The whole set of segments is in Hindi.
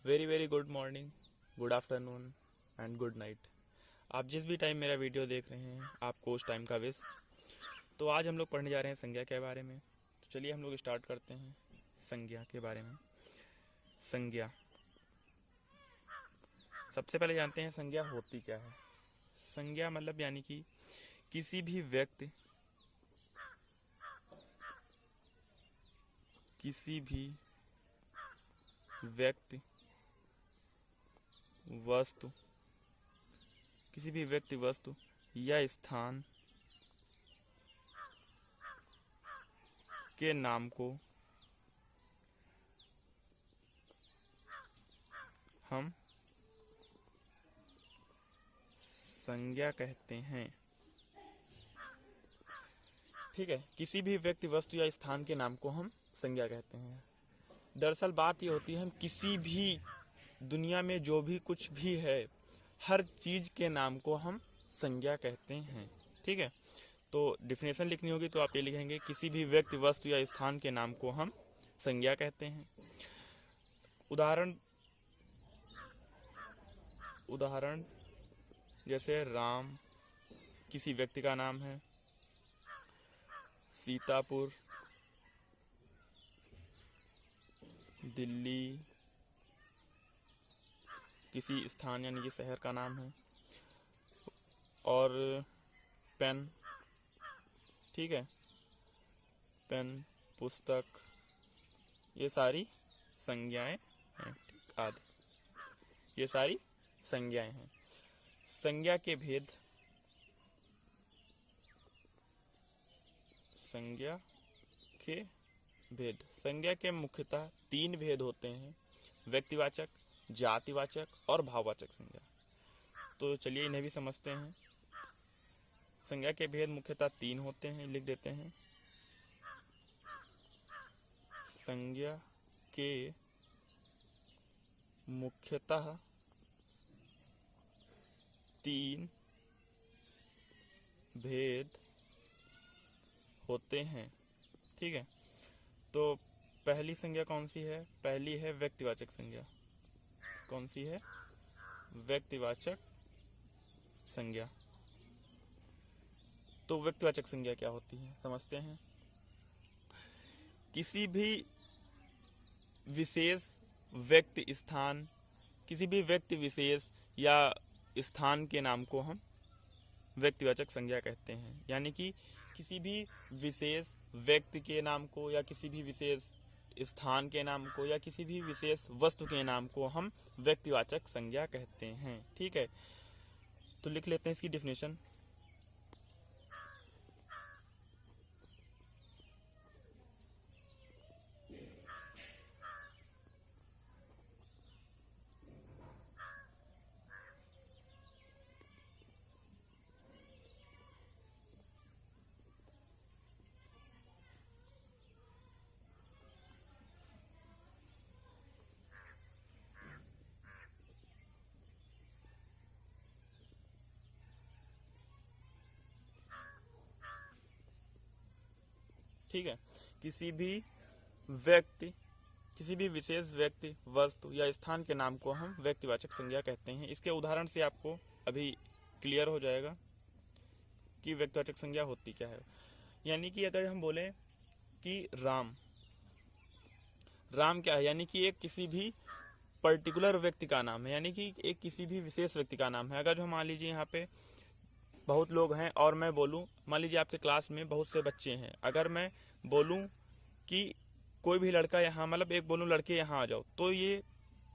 Very very good morning, good afternoon and good night. आप जिस भी टाइम मेरा वीडियो देख रहे हैं आपको उस टाइम का विश। तो आज हम लोग पढ़ने जा रहे हैं संज्ञा के बारे में। तो चलिए हम लोग स्टार्ट करते हैं संज्ञा के बारे में। संज्ञा, सबसे पहले जानते हैं संज्ञा होती क्या है। संज्ञा मतलब यानी कि किसी भी व्यक्ति, वस्तु, किसी भी व्यक्ति वस्तु या स्थान के नाम को हम संज्ञा कहते हैं। ठीक है, किसी भी व्यक्ति वस्तु या स्थान के नाम को हम संज्ञा कहते हैं। दरअसल बात ये होती है, हम किसी भी दुनिया में जो भी कुछ भी है हर चीज के नाम को हम संज्ञा कहते हैं। ठीक है, तो डिफिनेशन लिखनी होगी तो आप ये लिखेंगे, किसी भी व्यक्ति वस्तु या स्थान के नाम को हम संज्ञा कहते हैं। उदाहरण जैसे राम किसी व्यक्ति का नाम है, सीतापुर दिल्ली किसी स्थान यानी कि शहर का नाम है, और पेन, ठीक है, पेन पुस्तक, ये सारी संज्ञाएं हैं आदि, ये सारी संज्ञाएं हैं। संज्ञा के भेद, संज्ञा के मुख्यतः 3 भेद होते हैं, व्यक्तिवाचक, जातिवाचक और भाववाचक संज्ञा। तो चलिए इन्हें भी समझते हैं। संज्ञा के भेद मुख्यतः 3 होते हैं, लिख देते हैं। संज्ञा के मुख्यतः 3 भेद होते हैं। ठीक है, तो पहली संज्ञा कौन सी है? पहली है व्यक्तिवाचक संज्ञा। कौन सी है? व्यक्तिवाचक संज्ञा। तो व्यक्तिवाचक संज्ञा क्या होती है समझते हैं। किसी भी विशेष व्यक्ति स्थान, किसी भी व्यक्ति विशेष या स्थान के नाम को हम व्यक्तिवाचक संज्ञा कहते हैं। यानी कि किसी भी विशेष व्यक्ति के नाम को या किसी भी विशेष स्थान के नाम को या किसी भी विशेष वस्तु के नाम को हम व्यक्तिवाचक संज्ञा कहते हैं। ठीक है, तो लिख लेते हैं इसकी डिफिनेशन। ठीक है, किसी भी विशेष व्यक्ति वस्तु या स्थान के नाम को हम व्यक्तिवाचक संज्ञा कहते हैं। इसके उदाहरण से आपको अभी क्लियर हो जाएगा कि व्यक्तिवाचक संज्ञा होती क्या है। यानी कि अगर हम बोलें कि राम क्या है, यानी कि एक किसी भी पर्टिकुलर व्यक्ति का नाम है, यानी कि एक किसी भी विशेष व्यक्ति का नाम है। अगर जो मान लीजिए यहाँ पे बहुत लोग हैं और मैं बोलूं, मान लीजिए आपके क्लास में बहुत से बच्चे हैं, अगर मैं बोलूं कि कोई भी लड़का यहाँ, मतलब एक बोलूं लड़के यहाँ आ जाओ, तो ये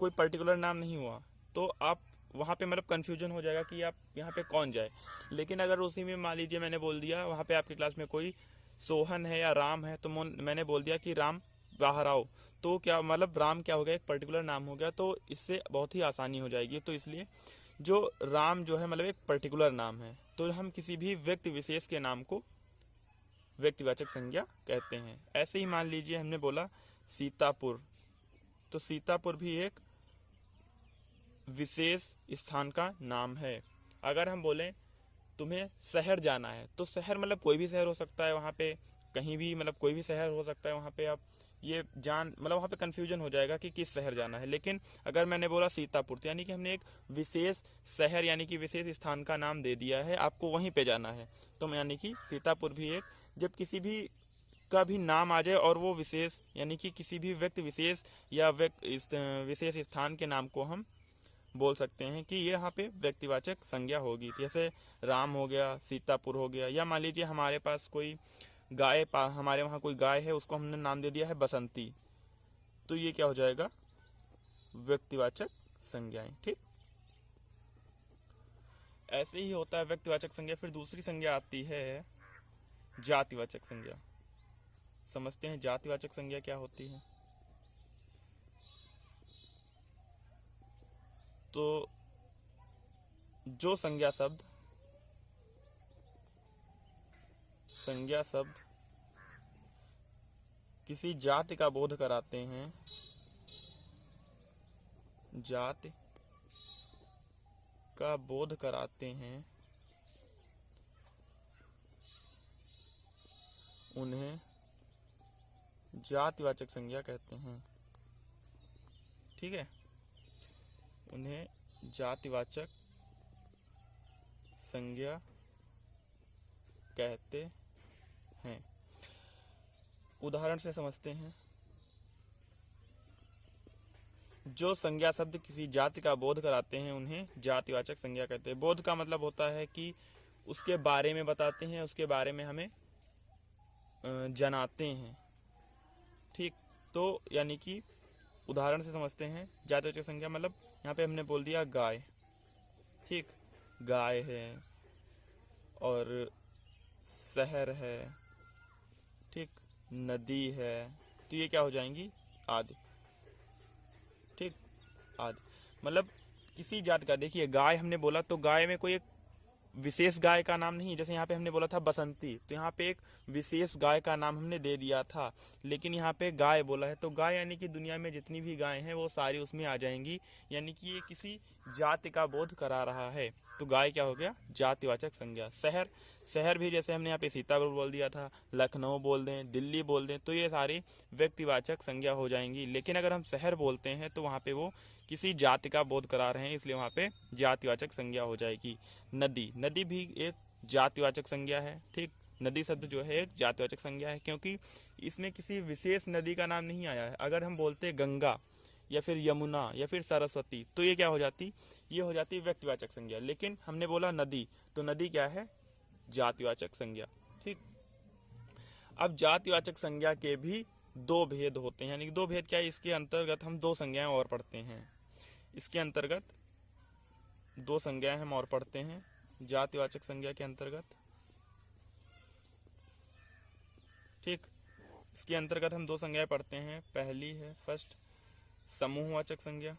कोई पर्टिकुलर नाम नहीं हुआ, तो आप वहाँ पे मतलब कन्फ्यूजन हो जाएगा कि आप यहाँ पे कौन जाए। लेकिन अगर उसी में मान लीजिए मैंने बोल दिया वहाँ पे आपकी क्लास में कोई सोहन है या राम है, तो मैंने बोल दिया कि राम बाहर आओ, तो क्या मतलब राम क्या हो गया, एक पर्टिकुलर नाम हो गया, तो इससे बहुत ही आसानी हो जाएगी। तो इसलिए जो राम जो है मतलब एक पर्टिकुलर नाम है, तो हम किसी भी व्यक्ति विशेष के नाम को व्यक्तिवाचक संज्ञा कहते हैं। ऐसे ही मान लीजिए हमने बोला सीतापुर, तो सीतापुर भी एक विशेष स्थान का नाम है। अगर हम बोलें तुम्हें शहर जाना है, तो शहर मतलब कोई भी शहर हो सकता है, वहाँ पे कहीं भी मतलब कोई भी शहर हो सकता है, वहाँ पे आप ये मतलब वहाँ पे कन्फ्यूजन हो जाएगा कि किस शहर जाना है। लेकिन अगर मैंने बोला सीतापुर, तो यानी कि हमने एक विशेष शहर यानी कि विशेष स्थान का नाम दे दिया है, आपको वहीं पे जाना है। तो यानी कि सीतापुर भी एक, जब किसी भी का भी नाम आ जाए और वो विशेष यानी कि किसी भी व्यक्ति विशेष या विशेष स्थान के नाम को हम बोल सकते हैं कि ये यहाँ पे व्यक्तिवाचक संज्ञा होगी। जैसे राम हो गया, सीतापुर हो गया, या मान लीजिए हमारे पास कोई हमारे वहाँ कोई गाय है, उसको हमने नाम दे दिया है बसंती, तो ये क्या हो जाएगा, व्यक्तिवाचक संज्ञाएं। ठीक, ऐसे ही होता है व्यक्तिवाचक संज्ञा। फिर दूसरी संज्ञा आती है जातिवाचक संज्ञा। समझते हैं जातिवाचक संज्ञा क्या होती है। तो जो संज्ञा शब्द किसी जाति का बोध कराते हैं, जाति का बोध कराते हैं, उन्हें जातिवाचक संज्ञा कहते हैं। ठीक है, उन्हें जातिवाचक संज्ञा कहते हैं। उदाहरण से समझते हैं। जो संज्ञा शब्द किसी जाति का बोध कराते हैं उन्हें जातिवाचक संज्ञा कहते हैं। बोध का मतलब होता है कि उसके बारे में बताते हैं, उसके बारे में हमें जनाते हैं। ठीक, तो यानी कि उदाहरण से समझते हैं। जातिवाचक संज्ञा मतलब यहाँ पे हमने बोल दिया गाय, ठीक, गाय है और शहर है, ठीक, नदी है, तो ये क्या हो जाएंगी, आदि। ठीक, आदि मतलब किसी जाति का। देखिए गाय हमने बोला तो गाय में कोई एक विशेष गाय का नाम नहीं, जैसे यहाँ पे हमने बोला था बसंती, तो यहाँ पे एक विशेष गाय का नाम हमने दे दिया था। लेकिन यहाँ पे गाय बोला है, तो गाय यानी कि दुनिया में जितनी भी गाय हैं वो सारी उसमें आ जाएंगी, यानी कि ये किसी जाति का बोध करा रहा है। तो गाय क्या हो गया, जातिवाचक संज्ञा। शहर भी जैसे हमने यहाँ पे सीतापुर बोल दिया था, लखनऊ बोल दें, दिल्ली बोल दें, तो ये सारी व्यक्तिवाचक संज्ञा हो जाएंगी। लेकिन अगर हम शहर बोलते हैं तो वहाँ पे वो किसी जाति का बोध करा रहे हैं, इसलिए वहाँ पे जातिवाचक संज्ञा हो जाएगी। नदी भी एक जातिवाचक संज्ञा है। ठीक, नदी शब्द जो है एक जातिवाचक संज्ञा है, क्योंकि इसमें किसी विशेष नदी का नाम नहीं आया है। अगर हम बोलते गंगा या फिर यमुना या फिर सरस्वती, तो ये क्या हो जाती, ये हो जाती व्यक्तिवाचक संज्ञा। लेकिन हमने बोला नदी, तो नदी क्या है, जातिवाचक संज्ञा। ठीक, अब जातिवाचक संज्ञा के भी दो भेद होते हैं, यानी कि दो भेद क्या है, इसके अंतर्गत हम दो संज्ञाएं और पढ़ते हैं। इसके अंतर्गत दो संज्ञाएं हम और पढ़ते हैं जातिवाचक संज्ञा के अंतर्गत। ठीक, इसके अंतर्गत हम दो संज्ञाएं पढ़ते हैं। पहली है फर्स्ट समूहवाचक संज्ञा,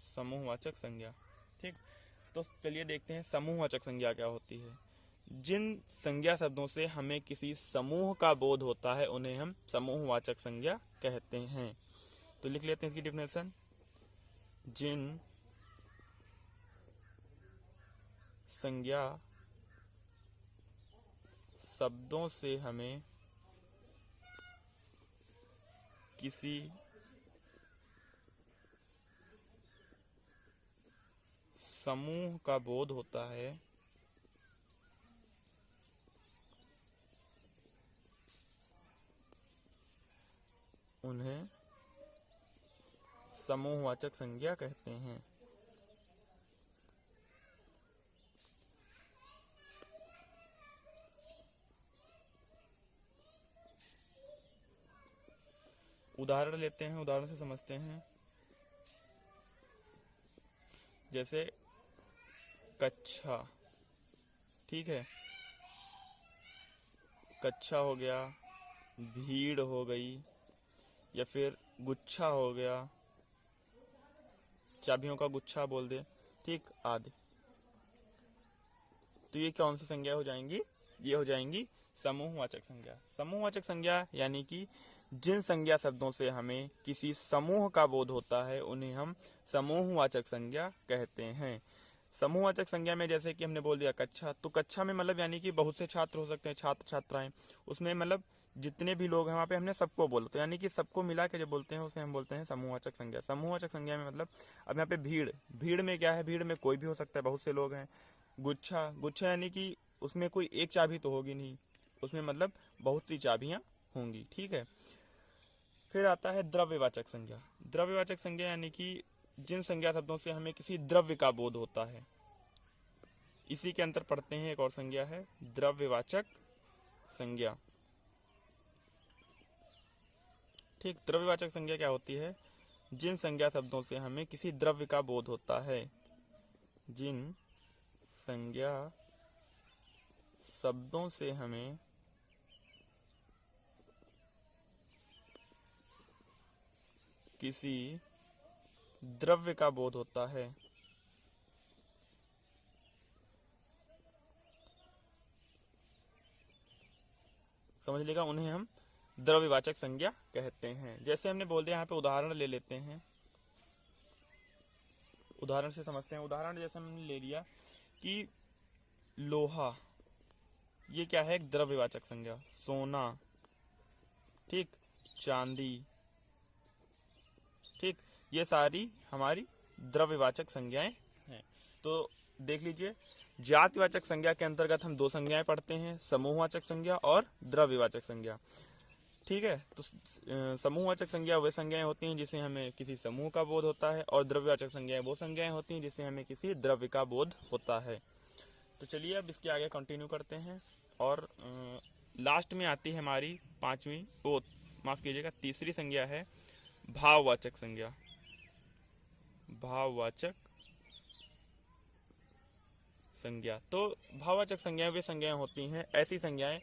समूहवाचक संज्ञा। ठीक, तो चलिए देखते हैं समूहवाचक संज्ञा क्या होती है। जिन संज्ञा शब्दों से हमें किसी समूह का बोध होता है उन्हें हम समूहवाचक संज्ञा कहते हैं। तो लिख लेते हैं इसकी डेफिनेशन। जिन संज्ञा शब्दों से हमें किसी समूह का बोध होता है उन्हें समूहवाचक संज्ञा कहते हैं। उदाहरण लेते हैं, उदाहरण से समझते हैं। जैसे कच्छा, ठीक है, कच्छा हो गया, भीड़ हो गई, या फिर गुच्छा हो गया, चाबियों का गुच्छा बोल दे, ठीक, आदि। तो ये कौन सी संज्ञा हो जाएंगी, ये हो जाएंगी समूहवाचक संज्ञा। समूहवाचक संज्ञा यानी कि जिन संज्ञा शब्दों से हमें किसी समूह का बोध होता है उन्हें हम समूहवाचक संज्ञा कहते हैं। समूहवाचक संज्ञा में जैसे कि हमने बोल दिया कक्षा, तो कक्षा में मतलब यानी कि बहुत से छात्र हो सकते हैं, छात्र छात्राएं, उसमें मतलब जितने भी लोग हैं वहाँ पे हमने सबको बोला, तो यानी कि सबको मिला के जो बोलते हैं उसे हम बोलते हैं समूहवाचक संज्ञा। समूहवाचक संज्ञा में मतलब अब यहाँ पे भीड़, भीड़ में क्या है, भीड़ में कोई भी हो सकता है, बहुत से लोग हैं। गुच्छा, गुच्छा यानी कि उसमें कोई एक चाबी तो होगी नहीं, उसमें मतलब बहुत सी चाबियां होंगी, ठीक है। फिर आता है द्रव्यवाचक संज्ञा। द्रव्यवाचक संज्ञा यानी कि जिन संज्ञा शब्दों से हमें किसी द्रव्य का बोध होता है, इसी के अंतर पढ़ते हैं एक और संज्ञा है द्रव्यवाचक संज्ञा। ठीक, द्रव्यवाचक संज्ञा क्या होती है, जिन संज्ञा शब्दों से हमें किसी द्रव्य का बोध होता है, जिन संज्ञा शब्दों से हमें किसी द्रव्य का बोध होता है, समझ लेगा, उन्हें हम द्रव्यवाचक संज्ञा कहते हैं। जैसे हमने बोल दिया, यहाँ पे उदाहरण ले लेते हैं, उदाहरण से समझते हैं। उदाहरण जैसे हमने ले लिया कि लोहा, ये क्या है, एक द्रव्यवाचक संज्ञा। सोना, ठीक, चांदी, ठीक, ये सारी हमारी द्रव्यवाचक संज्ञाएं हैं। तो देख लीजिए, जातिवाचक संज्ञा के अंतर्गत हम दो संज्ञाएं पढ़ते हैं, समूहवाचक संज्ञा और द्रव्यवाचक संज्ञा, ठीक है। तो समूहवाचक संज्ञा वे संज्ञाएं होती हैं जिसे हमें किसी समूह का बोध होता है, और द्रव्यवाचक संज्ञाएं वो संज्ञाएं होती हैं जिसे हमें किसी द्रव्य का बोध होता है। तो चलिए अब इसके आगे कंटिन्यू करते हैं। और लास्ट में आती है हमारी पांचवी, ओ माफ कीजिएगा, तीसरी संज्ञा है भाववाचक संज्ञा। भाववाचक संज्ञा, तो भाववाचक संज्ञाएं वे संज्ञाएं होती हैं, ऐसी संज्ञाएं,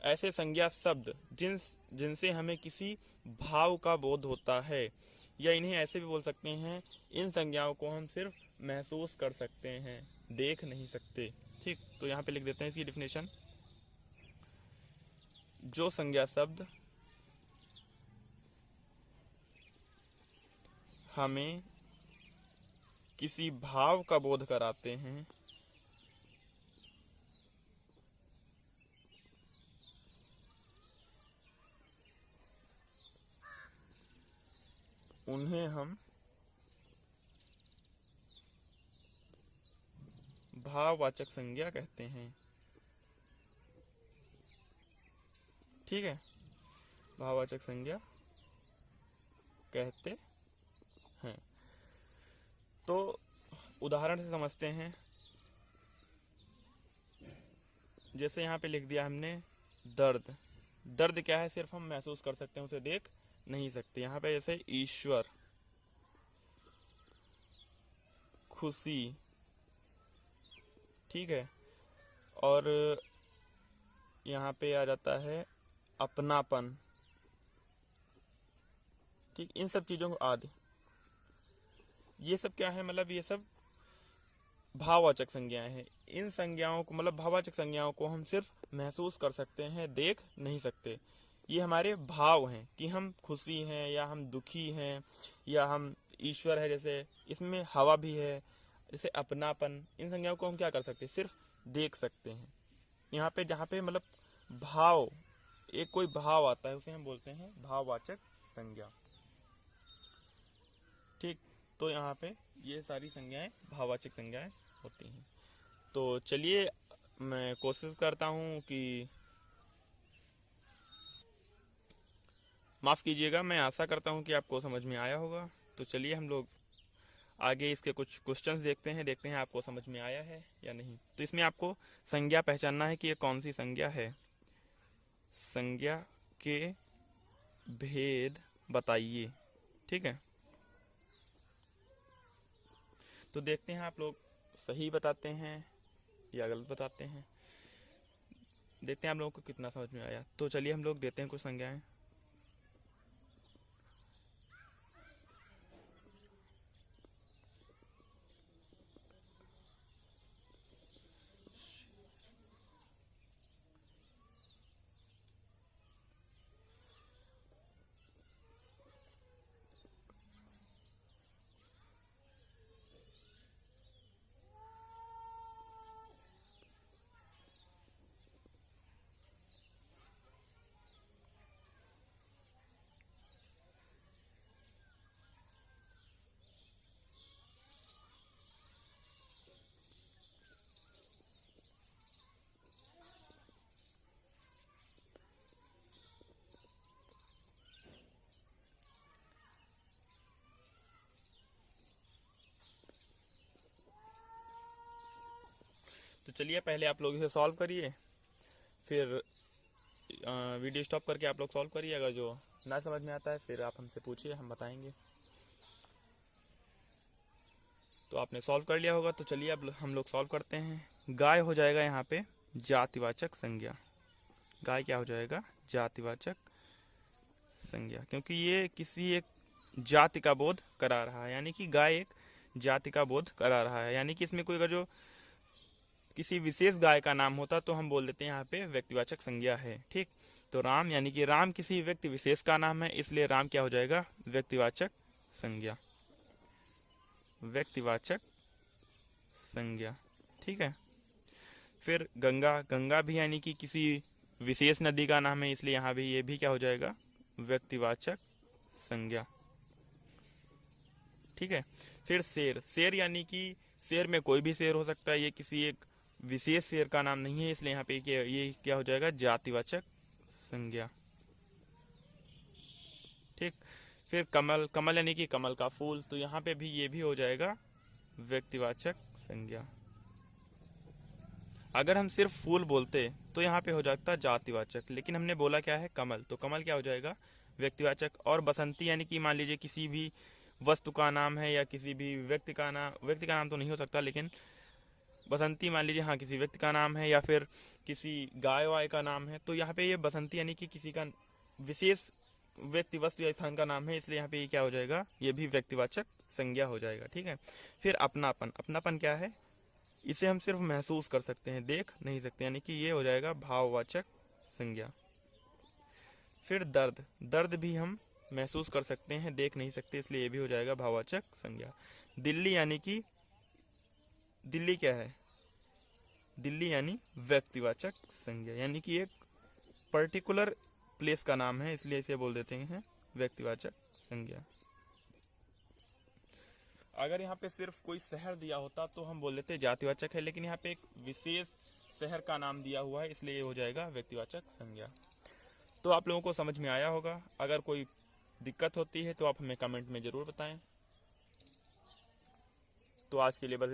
ऐसे संज्ञा शब्द जिनसे हमें किसी भाव का बोध होता है, या इन्हें ऐसे भी बोल सकते हैं, इन संज्ञाओं को हम सिर्फ महसूस कर सकते हैं, देख नहीं सकते, ठीक। तो यहाँ पे लिख देते हैं इसकी डिफिनेशन, जो संज्ञा शब्द हमें किसी भाव का बोध कराते हैं, उन्हें हम भाववाचक संज्ञा कहते हैं, ठीक है, भाववाचक संज्ञा कहते हैं। तो उदाहरण से समझते हैं, जैसे यहाँ पे लिख दिया हमने दर्द। दर्द क्या है, सिर्फ हम महसूस कर सकते हैं, उसे देख नहीं सकते। यहाँ पे जैसे ईश्वर, खुशी, ठीक है, और यहाँ पे आ जाता है अपनापन, ठीक, इन सब चीज़ों को आदि, ये सब क्या है, मतलब ये सब भाववाचक संज्ञाएं हैं। इन संज्ञाओं को, मतलब भाववाचक संज्ञाओं को हम सिर्फ महसूस कर सकते हैं, देख नहीं सकते। ये हमारे भाव हैं कि हम खुशी हैं या हम दुखी हैं या हम ईश्वर है, जैसे इसमें हवा भी है, जैसे अपनापन, इन संज्ञाओं को हम क्या कर सकते हैं, सिर्फ देख सकते हैं। यहाँ पे जहाँ पे मतलब भाव, एक कोई भाव आता है, उसे हम बोलते हैं भाववाचक संज्ञा, ठीक। तो यहाँ पे ये सारी संज्ञाएं भाववाचक संज्ञाएं होती हैं। तो चलिए मैं कोशिश करता हूँ कि, माफ़ कीजिएगा, मैं आशा करता हूँ कि आपको समझ में आया होगा। तो चलिए हम लोग आगे इसके कुछ क्वेश्चंस देखते हैं आपको समझ में आया है या नहीं। तो इसमें आपको संज्ञा पहचानना है कि ये कौन सी संज्ञा है। संज्ञा के भेद बताइए, ठीक है। तो देखते हैं आप लोग सही बताते हैं या गलत बताते हैं, देखते हैं आप लोगों को कितना समझ में आया। तो चलिए हम लोग देते हैं कुछ संज्ञाएं। तो चलिए पहले आप लोग इसे सॉल्व करिए, फिर वीडियो स्टॉप करके आप लोग सॉल्व करिए। अगर जो ना समझ में आता है फिर आप हमसे पूछिए, हम बताएंगे। तो आपने सॉल्व कर लिया होगा, तो चलिए अब हम लोग सॉल्व करते हैं। गाय हो जाएगा यहाँ पे जातिवाचक संज्ञा। गाय क्या हो जाएगा? जातिवाचक संज्ञा, क्योंकि ये किसी एक जाति का बोध करा रहा है, यानी कि गाय एक जाति का बोध करा रहा है। यानी कि इसमें कोई अगर जो किसी विशेष गाय का नाम होता तो हम बोल देते हैं यहाँ पे व्यक्तिवाचक संज्ञा है। ठीक, तो राम यानी कि राम किसी व्यक्ति विशेष का नाम है, इसलिए राम क्या हो जाएगा? व्यक्तिवाचक संज्ञा। व्यक्तिवाचक संज्ञा, ठीक है। फिर गंगा, गंगा भी यानी कि किसी विशेष नदी का नाम है, इसलिए यहाँ भी ये भी क्या हो जाएगा? व्यक्तिवाचक संज्ञा, ठीक है। फिर शेर, शेर यानी कि शेर में कोई भी शेर हो सकता है, ये किसी एक विशेष शेर का नाम नहीं है, इसलिए यहाँ पे ये क्या हो जाएगा? जातिवाचक संज्ञा, ठीक। फिर कमल, कमल यानी कि कमल का फूल, तो यहाँ पे भी ये भी हो जाएगा व्यक्तिवाचक संज्ञा। अगर हम सिर्फ फूल बोलते तो यहाँ पे हो जाता जातिवाचक, लेकिन हमने बोला क्या है? कमल, तो कमल क्या हो जाएगा? व्यक्तिवाचक। और बसंती यानी कि मान लीजिए किसी भी वस्तु का नाम है या किसी भी व्यक्ति का नाम तो नहीं हो सकता, लेकिन बसंती मान लीजिए हाँ किसी व्यक्ति का नाम है या फिर किसी गाय वाय का नाम है, तो यहाँ पे ये बसंती यानी कि किसी का विशेष व्यक्ति वस्तु या स्थान का नाम है, इसलिए यहाँ पे ये क्या हो जाएगा? ये भी व्यक्तिवाचक संज्ञा हो जाएगा, ठीक है। फिर अपनापन, अपनापन क्या है? इसे हम सिर्फ महसूस कर सकते हैं, देख नहीं सकते, यानी कि ये हो जाएगा भाववाचक संज्ञा। फिर दर्द, दर्द भी हम महसूस कर सकते हैं, देख नहीं सकते, इसलिए ये भी हो जाएगा भाववाचक संज्ञा। दिल्ली यानी कि दिल्ली क्या है? दिल्ली यानी व्यक्तिवाचक संज्ञा, यानी कि एक पर्टिकुलर प्लेस का नाम है, इसलिए इसे बोल देते हैं व्यक्तिवाचक संज्ञा। अगर यहाँ पे सिर्फ कोई शहर दिया होता तो हम बोल देते जातिवाचक है, लेकिन यहाँ पे एक विशेष शहर का नाम दिया हुआ है, इसलिए ये हो जाएगा व्यक्तिवाचक संज्ञा। तो आप लोगों को समझ में आया होगा। अगर कोई दिक्कत होती है तो आप हमें कमेंट में ज़रूर बताएं। तो आज के लिए बस